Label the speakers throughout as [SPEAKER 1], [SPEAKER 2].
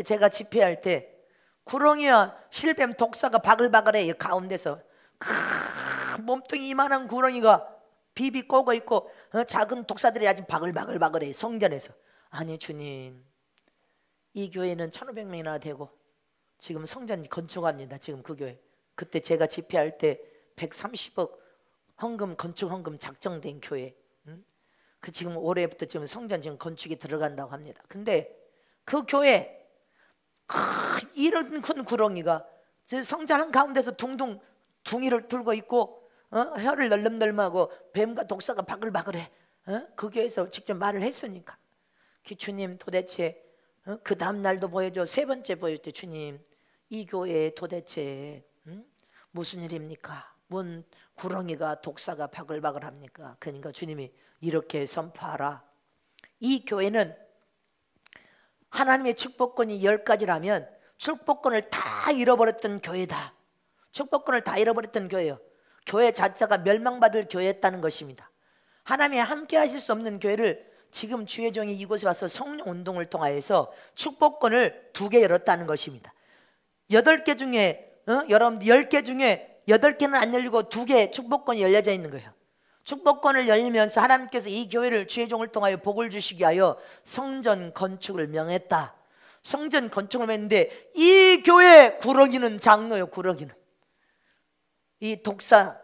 [SPEAKER 1] 제가 집회할 때 구렁이와 실뱀 독사가 바글바글해. 이 가운데서 몸뚱이 이만한 구렁이가 비비 꼬고 있고 작은 독사들이 아주 바글바글바글해. 성전에서. 아니 주님, 이 교회는 1500명이나 되고 지금 성전 건축합니다. 지금 그 교회. 그때 제가 집회할 때 130억 헌금, 건축 헌금 작정된 교회. 그 지금 올해부터 지금 성전 지금 건축이 들어간다고 합니다. 근데 그 교회 이런 큰 구렁이가 저 성전 한 가운데서 둥둥 둥이를 들고 있고 혀를 널름널름하고 뱀과 독사가 바글바글해. 그 교회에서 직접 말을 했으니까 주님 도대체 그 다음 날도 보여줘. 세 번째 보여줄 때 주님, 이 교회에 도대체 무슨 일입니까? 뭔 구렁이가 독사가 바글바글합니까? 그러니까 주님이 이렇게 선포하라. 이 교회는 하나님의 축복권이 10가지라면 축복권을 다 잃어버렸던 교회다. 축복권을 다 잃어버렸던 교회예요. 교회 자체가 멸망받을 교회였다는 것입니다. 하나님이 함께 하실 수 없는 교회를 지금 주의 종이 이곳에 와서 성령 운동을 통하여서 축복권을 2개 열었다는 것입니다. 8개 중에 여러분 10개 중에 8개는 안 열리고 2개 축복권이 열려져 있는 거예요. 축복권을 열리면서 하나님께서 이 교회를 주의 종을 통하여 복을 주시기 위하여 성전 건축을 명했다. 성전 건축을 했는데 이 교회 구렁이는 장로요. 구렁이는 이 독사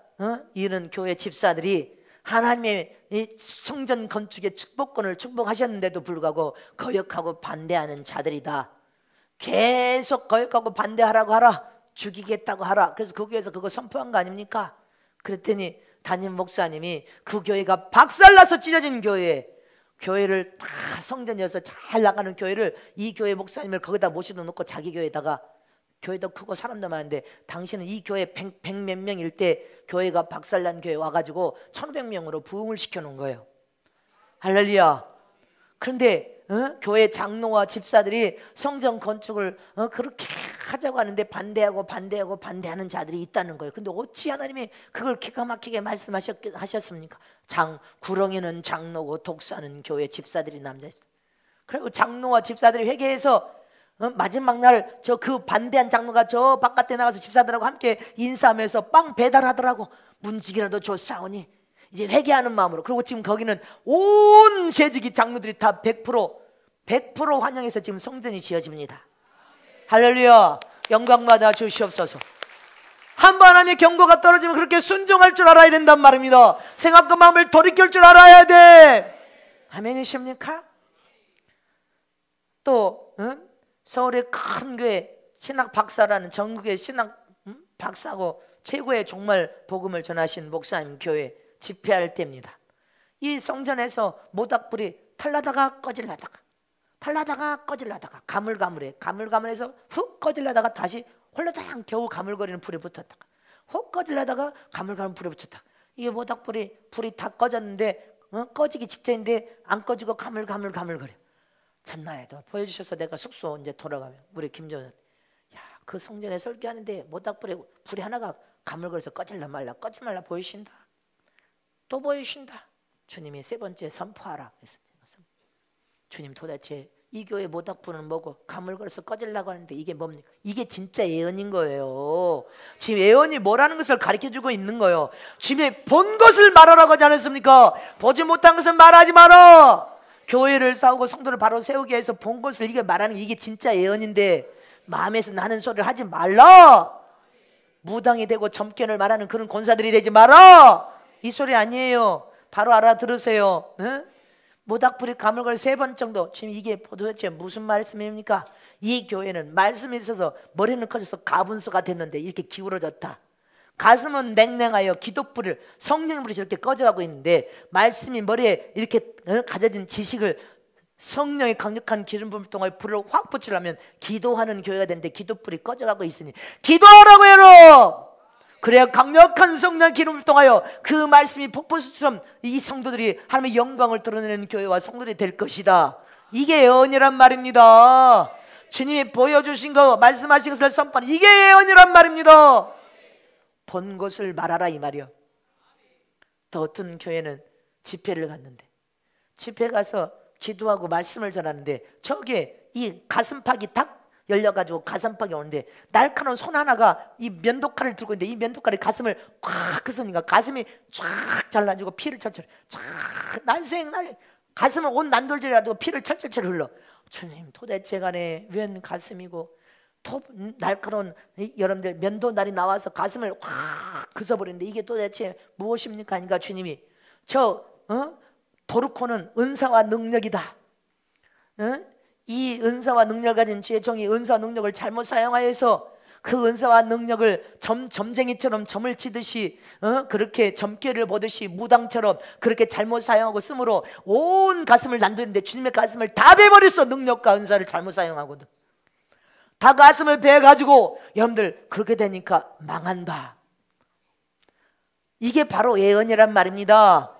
[SPEAKER 1] 이런 교회 집사들이 하나님의 이 성전 건축의 축복권을 축복하셨는데도 불구하고 거역하고 반대하는 자들이다. 계속 거역하고 반대하라고 하라. 죽이겠다고 하라. 그래서 그 교회에서 그거 선포한 거 아닙니까? 그랬더니 담임 목사님이 그 교회가 박살나서 찢어진 교회를 다 성전이어서 잘 나가는 교회를 이 교회 목사님을 거기다 모셔다 놓고 자기 교회에다가, 교회도 크고 사람도 많은데 당신은 이 교회 100몇 명일 때 교회가 박살난 교회 와가지고 1500명으로 부흥을 시켜놓은 거예요. 할렐루야. 그런데 교회 장로와 집사들이 성전 건축을 그렇게 하자고 하는데 반대하는 자들이 있다는 거예요. 근데 어찌 하나님이 그걸 기가 막히게 말씀하셨습니까? 구렁이는 장로고 독사는 교회 집사들이 남자. 그리고 장로와 집사들이 회개해서 마지막 날 그 반대한 장로가 저 바깥에 나가서 집사들하고 함께 인사하면서 빵 배달하더라고. 문지기라도 줬사오니 이제 회개하는 마음으로. 그리고 지금 거기는 온 재직이 장로들이 다 100% 환영해서 지금 성전이 지어집니다. 할렐루야. 영광 받아 주시옵소서. 한번 하나님의 경고가 떨어지면 그렇게 순종할 줄 알아야 된단 말입니다. 생각과 마음을 돌이킬 줄 알아야 돼. 아멘이십니까? 또 서울의 큰 교회 신학 박사라는 전국의 신학 박사고 최고의 정말 복음을 전하신 목사님 교회 집회할 때입니다. 이 성전에서 모닥불이 탈라다가 꺼질라다가 가물가물해서 훅 꺼질라다가 다시 홀라당 겨우 가물거리는 불에 붙었다가 훅 꺼질라다가 가물가물 불에 붙였다가, 이게 불이 다 꺼졌는데 꺼지기 직전인데 안 꺼지고 가물거려. 참나에도 보여주셔서 내가 숙소 이제 돌아가면 우리 김정은, 야, 그 성전에 설교하는데 모닥불에 불이 하나가 가물거려서 꺼질라 말라 보이신다. 또 보이신다. 주님이 세 번째 선포하라 그랬어요. 주님 도대체 이 교회 모닥불은 뭐고 가물거려서 꺼질라고 하는데 이게 뭡니까? 이게 진짜 예언인 거예요. 지금 예언이 뭐라는 것을 가르쳐주고 있는 거예요. 주님이 본 것을 말하라고 하지 않았습니까? 보지 못한 것은 말하지 마라. 교회를 세우고 성도를 바로 세우기 위해서 본 것을 이게 말하는 게 이게 진짜 예언인데 마음에서 나는 소리를 하지 말라. 무당이 되고 점괘를 말하는 그런 권사들이 되지 마라. 이 소리 아니에요. 바로 알아들으세요. 모닥불이 가물거려 3번 정도. 지금 이게 도대체 무슨 말씀입니까? 이 교회는 말씀이 있어서 머리는 커져서 가분수가 됐는데 이렇게 기울어졌다. 가슴은 냉랭하여 기도불을 성령불이 저렇게 꺼져가고 있는데 말씀이 머리에 이렇게 가져진 지식을 성령의 강력한 기름부음을 통하여 불을 확 붙이려면 기도하는 교회가 되는데 기도불이 꺼져가고 있으니 기도하라고 해라. 그래야 강력한 성령 기름을 통하여 그 말씀이 폭포수처럼 이 성도들이 하나님의 영광을 드러내는 교회와 성도들이 될 것이다. 이게 예언이란 말입니다. 주님이 보여주신 거, 말씀하신 것을 선포하는 이게 예언이란 말입니다. 본 것을 말하라 이 말이요. 또 어떤 교회는 집회를 갔는데 집회 가서 기도하고 말씀을 전하는데 저게 이 가슴팍이 딱 열려가지고 가슴팍이 오는데 날카로운 손 하나가 이 면도칼을 들고 있는데 이 면도칼이 가슴을 꽉 긋으니까 가슴이 쫙 잘라지고 피를 철철 쫙 날생날 가슴을 온 난돌질이라도 피를 철철철 흘러. 주님 도대체 간에 웬 가슴이고 날카로운 여러분들 면도날이 나와서 가슴을 확 긋어버리는데 이게 도대체 무엇입니까? 하니까 주님이 도르코는 은사와 능력이다. 이 은사와 능력을 가진 주의 종이 은사와 능력을 잘못 사용하여서 그 은사와 능력을 점쟁이처럼 점을 치듯이 그렇게 점괘를 보듯이 무당처럼 그렇게 잘못 사용하고 쓰므로 온 가슴을 난도는데 주님의 가슴을 다 베버렸어. 능력과 은사를 잘못 사용하거든. 다 가슴을 베가지고 여러분들 그렇게 되니까 망한다. 이게 바로 예언이란 말입니다.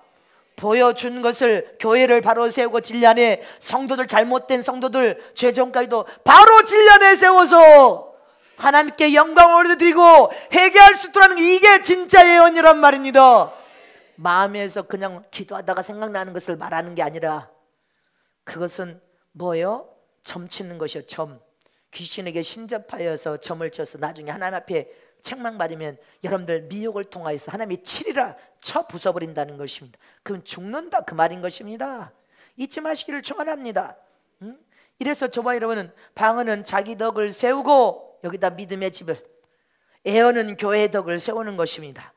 [SPEAKER 1] 보여준 것을 교회를 바로 세우고 진리 안에 성도들 잘못된 성도들 죄종까지도 바로 진리 안에 세워서 하나님께 영광을 드리고 회개할 수 있도록 하는 게 이게 진짜 예언이란 말입니다. 마음에서 그냥 기도하다가 생각나는 것을 말하는 게 아니라 그것은 뭐예요? 점 치는 것이요. 점. 귀신에게 신접하여서 점을 쳐서 나중에 하나님 앞에 책망받으면 여러분들 미혹을 통하여서 하나님이 치리라 쳐 부숴버린다는 것입니다. 그럼 죽는다 그 말인 것입니다. 잊지 마시기를 축원합니다. 이래서 저와 여러분은 방언은 자기 덕을 세우고 여기다 믿음의 집을, 애언은 교회의 덕을 세우는 것입니다.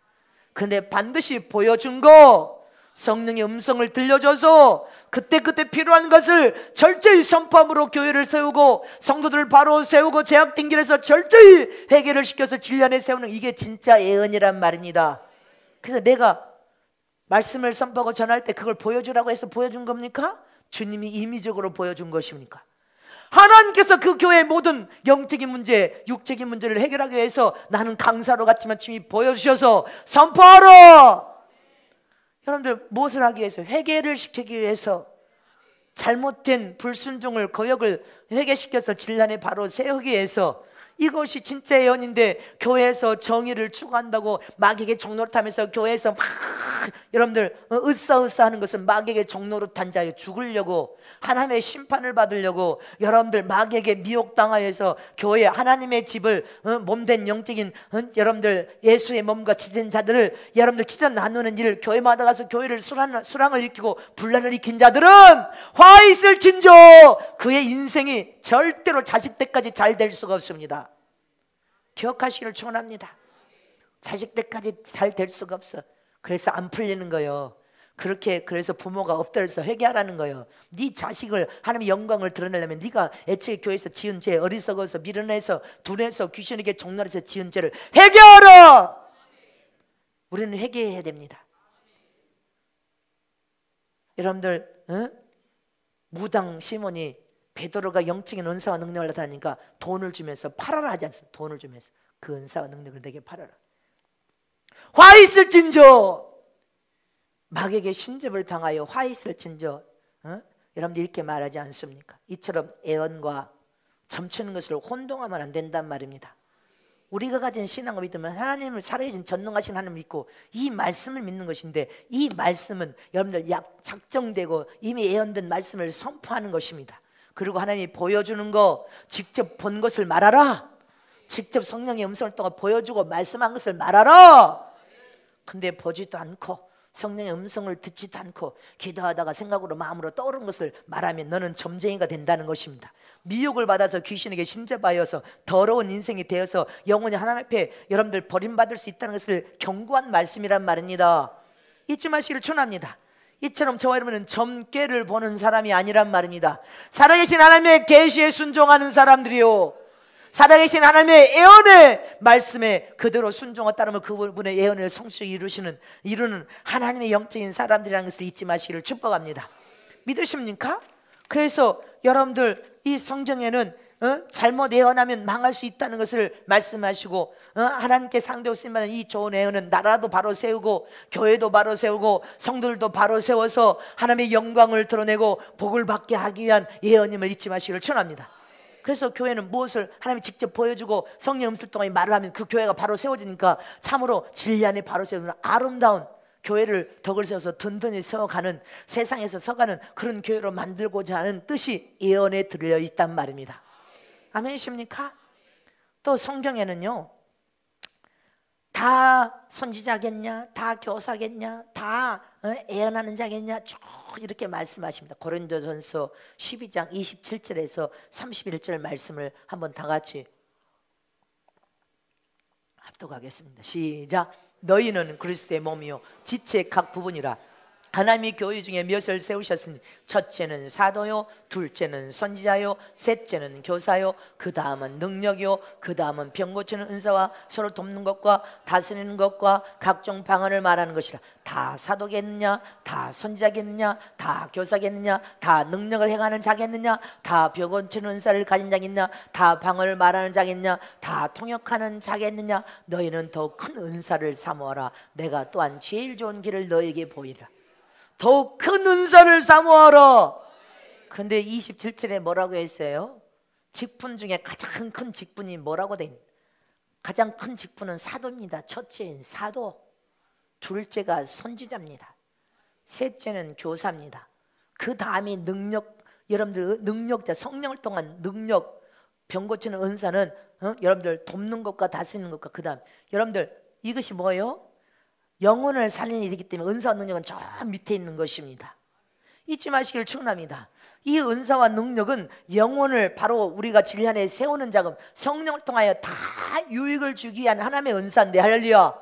[SPEAKER 1] 근데 반드시 보여준 거 성령의 음성을 들려줘서 그때그때 필요한 것을 철저히 선포함으로 교회를 세우고 성도들을 바로 세우고 제약된 길에서 철저히 회개를 시켜서 진리 안에 세우는 이게 진짜 예언이란 말입니다. 그래서 내가 말씀을 선포하고 전할 때 그걸 보여주라고 해서 보여준 겁니까? 주님이 임의적으로 보여준 것입니까? 하나님께서 그 교회의 모든 영적인 문제, 육적인 문제를 해결하기 위해서 나는 강사로 갔지만 주님이 보여주셔서 선포하라. 여러분들 무엇을 하기 위해서? 회개를 시키기 위해서, 잘못된 불순종을 거역을 회개시켜서 진리안에 바로 세우기 위해서. 이것이 진짜 예언인데 교회에서 정의를 추구한다고 마귀에게 종노릇하면서 교회에서 막 여러분들 으쌰으쌰하는 것은 마귀에게 종노릇한 자여 죽으려고, 하나님의 심판을 받으려고 여러분들 마귀에게 미혹당하여서 교회 하나님의 집을 몸된 영적인 여러분들 예수의 몸과 지된 자들을 여러분들 찢어 나누는 일, 교회마다 가서 교회를 수랑을 일으키고 분란을 일으킨 자들은 화 있을진저 그의 인생이 절대로 자식 때까지 잘 될 수가 없습니다. 기억하시기를 축원합니다. 자식 때까지 잘 될 수가 없어. 그래서 안 풀리는 거예요. 그래서 부모가 엎드려서 회개하라는 거예요. 네 자식을 하나님의 영광을 드러내려면 네가 애초에 교회에서 지은 죄, 어리석어서 밀어내서 둔해서 귀신에게 종노릇해서 지은 죄를 회개하라. 우리는 회개해야 됩니다. 여러분들 무당 시몬이 베드로가 영적인 은사와 능력을 나타나니까 돈을 주면서 팔아라 하지 않습니까? 돈을 주면서 그 은사와 능력을 내게 팔아라. 화 있을진저 마귀에게 신접을 당하여 화 있을진저 여러분들 이렇게 말하지 않습니까? 이처럼 애언과 점치는 것을 혼동하면 안 된단 말입니다. 우리가 가진 신앙을 믿으면 하나님을 살아계신 전능하신 하나님을 믿고 이 말씀을 믿는 것인데, 이 말씀은 여러분들 작정되고 이미 예언된 말씀을 선포하는 것입니다. 그리고 하나님이 보여주는 거, 직접 본 것을 말하라. 직접 성령의 음성을 통해 보여주고 말씀한 것을 말하라. 근데 보지도 않고 성령의 음성을 듣지도 않고 기도하다가 생각으로 마음으로 떠오른 것을 말하면 너는 점쟁이가 된다는 것입니다. 미혹을 받아서 귀신에게 신접하여서 더러운 인생이 되어서 영원히 하나님 앞에 여러분들 버림받을 수 있다는 것을 경고한 말씀이란 말입니다. 잊지 마시기를 축원합니다. 이처럼 저와 여러분은 점괘를 보는 사람이 아니란 말입니다. 살아계신 하나님의 계시에 순종하는 사람들이요, 살아계신 하나님의 예언의 말씀에 그대로 순종하고 따르면 그분의 예언을 성취 이루는 하나님의 영적인 사람들이라는 것을 잊지 마시기를 축복합니다. 믿으십니까? 그래서 여러분들 이 성경에는 잘못 예언하면 망할 수 있다는 것을 말씀하시고, 하나님께 상대로 쓰임받는 이 좋은 예언은 나라도 바로 세우고 교회도 바로 세우고 성도들도 바로 세워서 하나님의 영광을 드러내고 복을 받게 하기 위한 예언임을 잊지 마시기를 축원합니다. 그래서 교회는 무엇을 하나님이 직접 보여주고 성령 음성을 통해 말을 하면 그 교회가 바로 세워지니까 참으로 진리 안에 바로 세우는 아름다운 교회를 덕을 세워서 든든히 세워가는, 세상에서 서가는 그런 교회로 만들고자 하는 뜻이 예언에 들려 있단 말입니다. 아멘이십니까? 또 성경에는요, 다 선지자겠냐, 다 교사겠냐, 다 예언하는 자겠냐 쭉 이렇게 말씀하십니다. 고린도전서 12장 27절에서 31절 말씀을 한번 다 같이 합독하겠습니다. 시작. 너희는 그리스도의 몸이요 지체의 각 부분이라. 하나님이 교회 중에 몇을 세우셨으니 첫째는 사도요, 둘째는 선지자요, 셋째는 교사요, 그 다음은 능력이요, 그 다음은 병 고치는 은사와 서로 돕는 것과 다스리는 것과 각종 방언을 말하는 것이라. 다 사도겠느냐, 다 선지자겠느냐, 다 교사겠느냐, 다 능력을 행하는 자겠느냐, 다 병 고치는 은사를 가진 자겠느냐, 다 방언을 말하는 자겠느냐, 다 통역하는 자겠느냐. 너희는 더 큰 은사를 사모하라. 내가 또한 제일 좋은 길을 너에게 보이라. 더욱 큰 은사를 사모하라. 근데 27절에 뭐라고 했어요? 직분 중에 가장 큰 직분이 뭐라고 돼 있습니다. 가장 큰 직분은 사도입니다. 첫째인 사도, 둘째가 선지자입니다. 셋째는 교사입니다. 그 다음이 능력, 여러분들 능력자, 성령을 통한 능력, 병 고치는 은사는 여러분들 돕는 것과 다스리는 것과 그 다음 여러분들 이것이 뭐예요? 영혼을 살리는 일이기 때문에 은사와 능력은 저 밑에 있는 것입니다. 잊지 마시기를 축원합니다. 이 은사와 능력은 영혼을 바로 우리가 진리 안에 세우는 작업, 성령을 통하여 다 유익을 주기 위한 하나님의 은사인데, 할렐루야.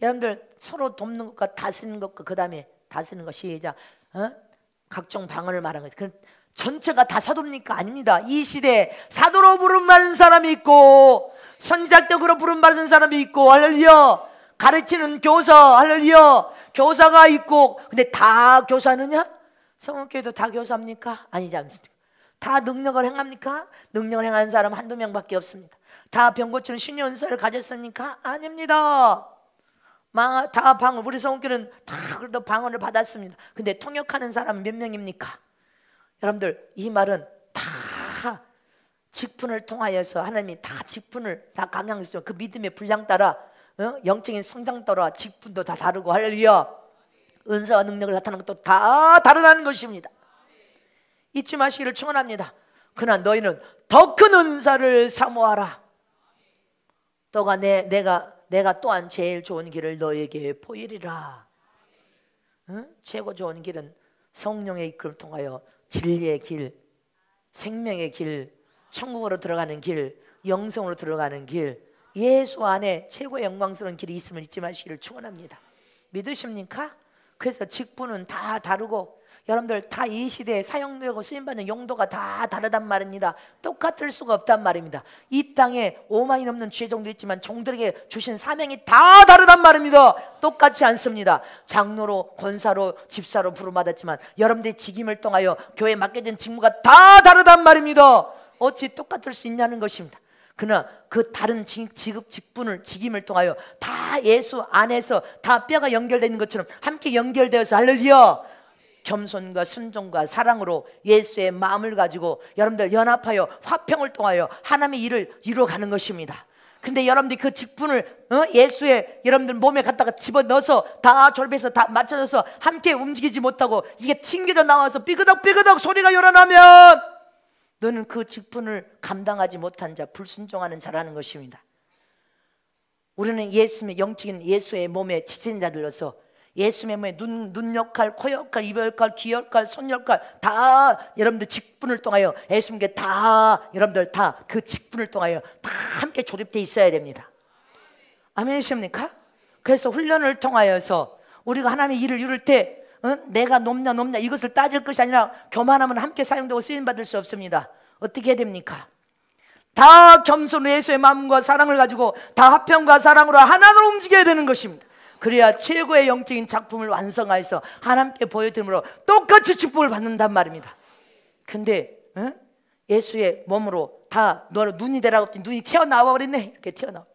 [SPEAKER 1] 여러분들 서로 돕는 것과 다스리는 것과 그 다음에 다스리는 것, 시작. 각종 방언을 말하는 것. 전체가 다 사도입니까? 아닙니다. 이 시대에 사도로 부름받은 사람이 있고 선지자격으로 부름받은 사람이 있고, 할렐루야. 가르치는 교사, 할렐루야. 교사가 있고, 근데 다 교사느냐? 성원교회도 다 교사입니까? 아니지 않습니까? 다 능력을 행합니까? 능력을 행하는 사람 한두 명밖에 없습니다. 다 병 고치는 신의 은사를 가졌습니까? 아닙니다. 다 방언, 우리 성원교회는 다 그래도 방언을 받았습니다. 근데 통역하는 사람은 몇 명입니까? 여러분들 이 말은 다 직분을 통하여서 하나님이 다 직분을 다 강양했어요. 그 믿음의 분량 따라 영적인 성장 따라 직분도 다 다르고, 할렐루야. 은사와 능력을 나타나는 것도 다 다르다는 것입니다. 잊지 마시기를 축원합니다. 그러나 너희는 더 큰 은사를 사모하라. 너가 내가 또한 제일 좋은 길을 너에게 보이리라. 최고 좋은 길은 성령의 이끌을 통하여 진리의 길, 생명의 길, 천국으로 들어가는 길, 영성으로 들어가는 길, 예수 안에 최고의 영광스러운 길이 있음을 잊지 마시기를 축원합니다. 믿으십니까? 그래서 직분은 다 다르고 여러분들 다 이 시대에 사용되고 쓰임받는 용도가 다 다르단 말입니다. 똑같을 수가 없단 말입니다. 이 땅에 5만이 넘는 주의종들이 있지만 종들에게 주신 사명이 다 다르단 말입니다. 똑같지 않습니다. 장로로, 권사로, 집사로 부름받았지만 여러분들의 직임을 통하여 교회에 맡겨진 직무가 다 다르단 말입니다. 어찌 똑같을 수 있냐는 것입니다. 그러나 그 다른 직업, 직분을, 직임을 통하여 다 예수 안에서 다 뼈가 연결되어 있는 것처럼 함께 연결되어서, 할렐루야, 겸손과 순종과 사랑으로 예수의 마음을 가지고 여러분들 연합하여 화평을 통하여 하나님의 일을 이루어가는 것입니다. 근데 여러분들이 그 직분을 예수의 여러분들 몸에 갖다가 집어넣어서 다 졸업해서 다 맞춰져서 함께 움직이지 못하고 이게 튕겨져 나와서 삐그덕삐그덕 소리가 열어나면 너는 그 직분을 감당하지 못한 자, 불순종하는 자라는 것입니다. 우리는 예수의 영적인 예수의 몸에 지친 자들로서 예수의 몸에 눈 역할, 코 역할, 입 역할, 귀 역할, 손 역할 다 여러분들 직분을 통하여 예수님께 다 여러분들 다 그 직분을 통하여 다 함께 조립되어 있어야 됩니다. 아멘이십니까? 그래서 훈련을 통하여서 우리가 하나님의 일을 이룰 때 내가 높냐 이것을 따질 것이 아니라 교만하면 함께 사용되고 쓰임받을 수 없습니다. 어떻게 해야 됩니까? 다 겸손으로 예수의 마음과 사랑을 가지고 다 화평과 사랑으로 하나로 움직여야 되는 것입니다. 그래야 최고의 영적인 작품을 완성하여서 하나님께 보여드림으로 똑같이 축복을 받는단 말입니다. 근데 예수의 몸으로 다 너로 눈이 되라고 했더니 눈이 튀어나와 버렸네. 이렇게 튀어나와.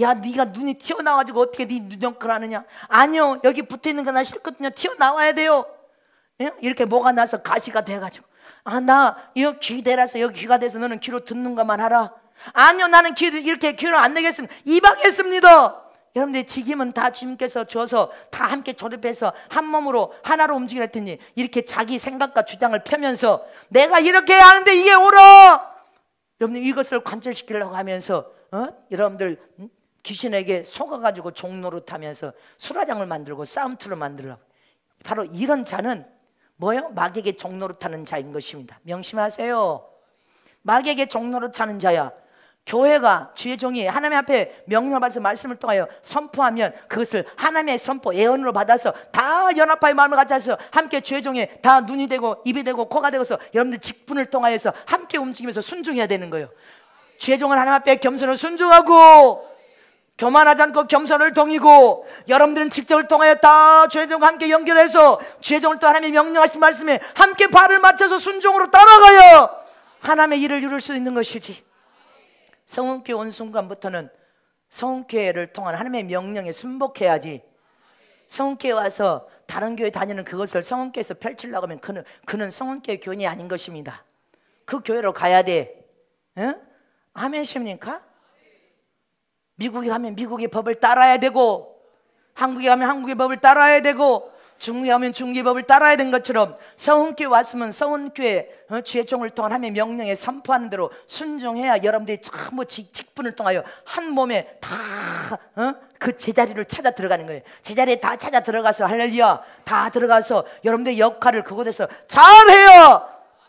[SPEAKER 1] 야, 네가 눈이 튀어나와가지고 어떻게 네 눈 역할을 하느냐? 아니요, 여기 붙어있는 거 나 싫거든요. 튀어나와야 돼요. 이렇게 뭐가 나서 가시가 돼가지고, 나 이거 귀 대라서 여기 귀가 돼서 너는 귀로 듣는 것만 하라. 아니요, 나는 이렇게 귀로 안 내겠습니다. 입하겠습니다. 여러분들의 직임은 다 주님께서 줘서 다 함께 조립해서 한 몸으로 하나로 움직이라 했더니 이렇게 자기 생각과 주장을 펴면서 내가 이렇게 하는데 이게 옳아, 여러분들 이것을 관철시키려고 하면서 여러분들 귀신에게 속아가지고 종노릇하면서 수라장을 만들고 싸움터를 만들려고, 바로 이런 자는 뭐요? 마귀에게 종노릇하는 자인 것입니다. 명심하세요. 마귀에게 종노릇하는 자야. 교회가 주의 종이 하나님 앞에 명령을 받아서 말씀을 통하여 선포하면 그것을 하나님의 선포 예언으로 받아서 다 연합하여 마음을 같아서 함께 주의 종에 다 눈이 되고 입이 되고 코가 되고서 여러분들 직분을 통하여서 함께 움직이면서 순종해야 되는 거예요. 주의 종은 하나님 앞에 겸손을 순종하고 교만하지 않고 겸손을 동이고, 여러분들은 직접을 통하여 다 주의 종과 함께 연결해서 주의 종을 또 하나님이 명령하신 말씀에 함께 발을 맞춰서 순종으로 따라가야 하나님의 일을 이룰 수 있는 것이지. 성은교회 온 순간부터는 성은교회를 통한 하나님의 명령에 순복해야지. 성은교회 와서 다른 교회 다니는 그것을 성은교회에서 펼치려고 하면 그는 성은교회 교인이 아닌 것입니다. 그 교회로 가야 돼. 응? 아멘십니까? 미국에 가면 미국의 법을 따라야 되고, 한국에 가면 한국의 법을 따라야 되고, 중국에 가면 중국의 법을 따라야 되는 것처럼 성은교회 왔으면 성은교회 주의 종을 통한 하나님의 명령에 선포하는 대로 순종해야 여러분들이 전부 직분을 통하여 한 몸에 다 그 제자리를 찾아 들어가는 거예요. 제자리에 다 찾아 들어가서 할렐루야 다 들어가서 여러분들의 역할을 그곳에서 잘해야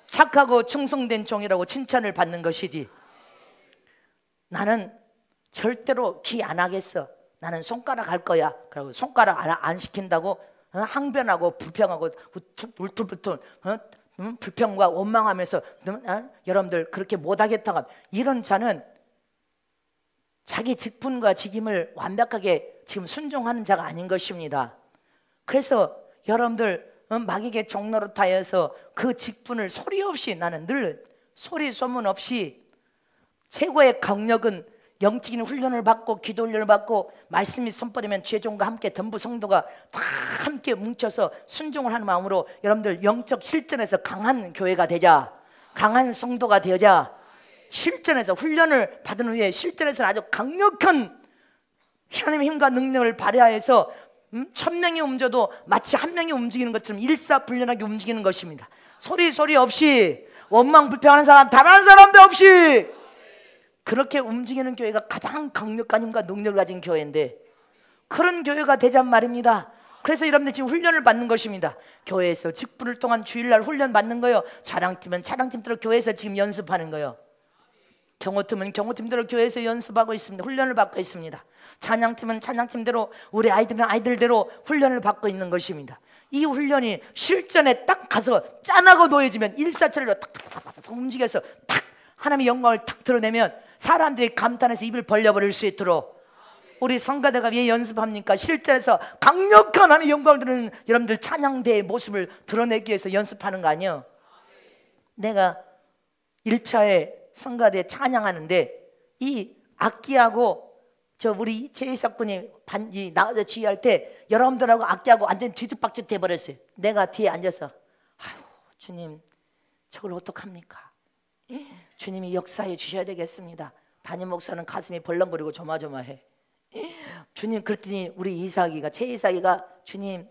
[SPEAKER 1] 착하고 충성된 종이라고 칭찬을 받는 것이지. 나는 절대로 기 안 하겠어, 나는 손가락 할 거야, 그러고 손가락 안 시킨다고 항변하고 불평하고 울툴불툴 불평과 원망하면서 여러분들 그렇게 못하겠다고 하면, 이런 자는 자기 직분과 직임을 완벽하게 지금 순종하는 자가 아닌 것입니다. 그래서 여러분들 마귀에게 종노릇하여서 그 직분을 소리 없이, 나는 늘 소리 소문 없이, 최고의 강력은 영적인 훈련을 받고 기도 훈련을 받고 말씀이 선포되면 주의 종과 함께 전부 성도가 다 함께 뭉쳐서 순종을 하는 마음으로 여러분들 영적 실전에서 강한 교회가 되자, 강한 성도가 되자. 실전에서 훈련을 받은 후에 실전에서는 아주 강력한 하나님의 힘과 능력을 발휘하여서 1000명이 움직여도 마치 한 명이 움직이는 것처럼 일사불란하게 움직이는 것입니다. 소리 없이, 원망 불평하는 사람 다른 사람도 없이 그렇게 움직이는 교회가 가장 강력한 힘과 능력을 가진 교회인데, 그런 교회가 되잔 말입니다. 그래서 여러분들 지금 훈련을 받는 것입니다. 교회에서 직분을 통한 주일날 훈련 받는 거예요. 찬양팀은 찬양팀대로 교회에서 지금 연습하는 거예요. 경호팀은 경호팀대로 교회에서 연습하고 있습니다. 훈련을 받고 있습니다. 찬양팀은 찬양팀대로, 우리 아이들은 아이들대로 훈련을 받고 있는 것입니다. 이 훈련이 실전에 딱 가서 짠하고 놓여지면 일사천리로 탁 움직여서 탁 하나님의 영광을 탁 드러내면 사람들이 감탄해서 입을 벌려버릴 수 있도록 우리 성가대가 왜 연습합니까? 실전에서 강력한 하나님의 영광을 드러내는 여러분들 찬양대의 모습을 드러내기 위해서 연습하는 거 아니에요? 내가 1차에 성가대 찬양하는데 이 악기하고 저 우리 최희석 군이 반지 나가서 지휘할 때 여러분들하고 악기하고 완전 뒤죽박죽 돼버렸어요. 내가 뒤에 앉아서 아유 주님 저걸 어떡합니까? 주님이 역사해 주셔야 되겠습니다. 담임 목사는 가슴이 벌렁거리고 조마조마해. 주님, 그랬더니 우리 이삭이가, 최이삭이가 주님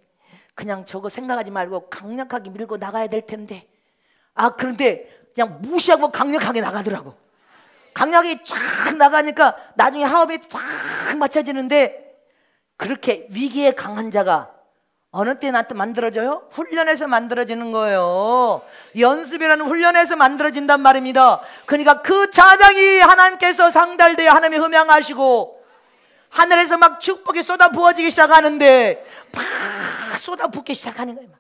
[SPEAKER 1] 그냥 저거 생각하지 말고 강력하게 밀고 나가야 될 텐데, 그런데 그냥 무시하고 강력하게 나가더라고. 강력하게 쫙 나가니까 나중에 하업이 쫙 맞춰지는데, 그렇게 위기에 강한 자가 어느 때 나한테 만들어져요? 훈련에서 만들어지는 거예요. 연습이라는 훈련에서 만들어진단 말입니다. 그러니까 그 찬양이 하나님께서 상달되어 하나님이 흠양하시고 하늘에서 막 축복이 쏟아 부어지기 시작하는데 막 쏟아 붓기 시작하는 거예요.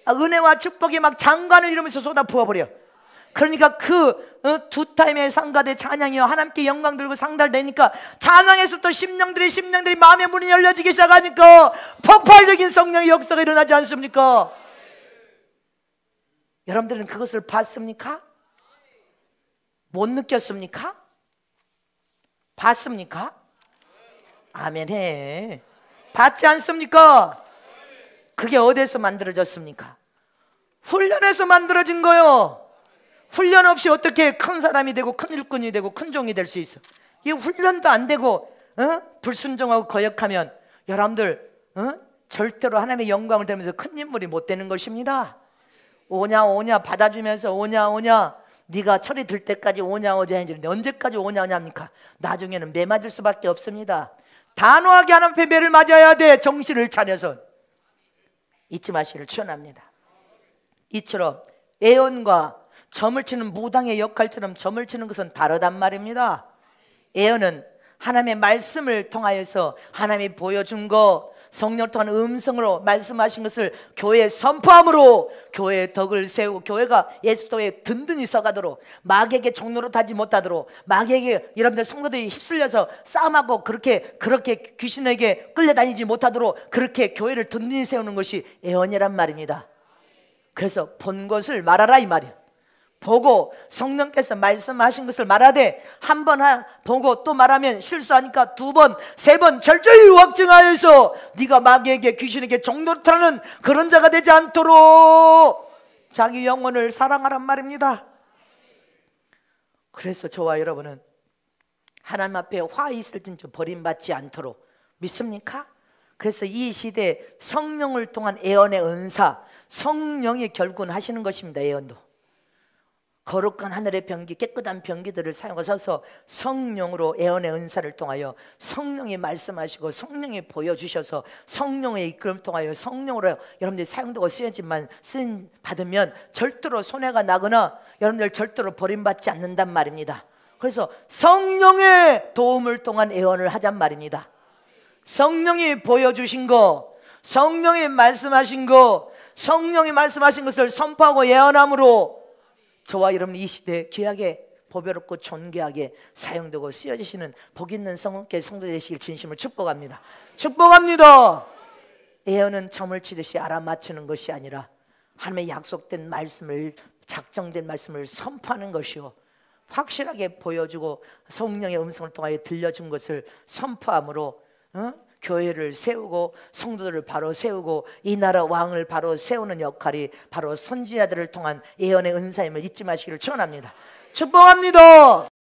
[SPEAKER 1] 은혜와 축복이 막 장관을 이루면서 쏟아 부어버려. 그러니까 그 두 타임의 상가대 찬양이요 하나님께 영광 들고 상달되니까 찬양에서 또 심령들이 마음의 문이 열려지기 시작하니까 폭발적인 성령의 역사가 일어나지 않습니까? 여러분들은 그것을 봤습니까? 못 느꼈습니까? 봤습니까? 아멘 해. 봤지 않습니까? 그게 어디서 만들어졌습니까? 훈련에서 만들어진 거요. 훈련 없이 어떻게 큰 사람이 되고 큰 일꾼이 되고 큰 종이 될 수 있어? 이 훈련도 안 되고 불순종하고 거역하면 여러분들 절대로 하나님의 영광을 대면서 큰 인물이 못 되는 것입니다. 오냐 받아주면서 오냐 네가 철이 들 때까지 오냐 오냐 했는데 언제까지 오냐 오냐 합니까? 나중에는 매 맞을 수밖에 없습니다. 단호하게 하나님 앞에 매를 맞아야 돼. 정신을 차려서 잊지 마시기를 축원합니다. 이처럼 애언과 점을 치는 무당의 역할처럼 점을 치는 것은 다르단 말입니다. 애언은 하나님의 말씀을 통하여서 하나님이 보여준 거, 성령을 통한 음성으로 말씀하신 것을 교회에 선포함으로 교회의 덕을 세우고 교회가 예수도에 든든히 서가도록, 마귀에게 종로로 타지 못하도록, 마귀에게 여러분들 성도들이 휩쓸려서 싸움하고 그렇게 귀신에게 끌려다니지 못하도록 그렇게 교회를 든든히 세우는 것이 애언이란 말입니다. 그래서 본 것을 말하라 이 말이야. 보고 성령께서 말씀하신 것을 말하되 한 번 보고 또 말하면 실수하니까 두 번, 세 번 철저히 확증하여서 네가 마귀에게 귀신에게 종노릇하는 그런 자가 되지 않도록 자기 영혼을 사랑하란 말입니다. 그래서 저와 여러분은 하나님 앞에 화 있을진저 버림받지 않도록 믿습니까? 그래서 이 시대에 성령을 통한 애언의 은사, 성령이 결국은 하시는 것입니다. 애언도 거룩한 하늘의 병기, 깨끗한 병기들을 사용하셔서 성령으로 애언의 은사를 통하여 성령이 말씀하시고 성령이 보여주셔서 성령의 이끌음 통하여 성령으로 여러분들이 사용되고 쓰여지만 받으면 절대로 손해가 나거나 여러분들 절대로 버림받지 않는단 말입니다. 그래서 성령의 도움을 통한 애언을 하잔 말입니다. 성령이 보여주신 거, 성령이 말씀하신 거, 성령이 말씀하신 것을 선포하고 예언함으로 저와 여러분 이 시대에 귀하게 보배롭고 존귀하게 사용되고 쓰여지시는 복 있는 성령께 성도 되시길 진심으로 축복합니다. 축복합니다. 예언은 점을 치듯이 알아맞히는 것이 아니라 하나님의 약속된 말씀을, 작정된 말씀을 선포하는 것이요, 확실하게 보여주고 성령의 음성을 통하여 들려준 것을 선포함으로 교회를 세우고 성도들을 바로 세우고 이 나라 왕을 바로 세우는 역할이 바로 선지자들을 통한 예언의 은사임을 잊지 마시기를 축원합니다. 축복합니다.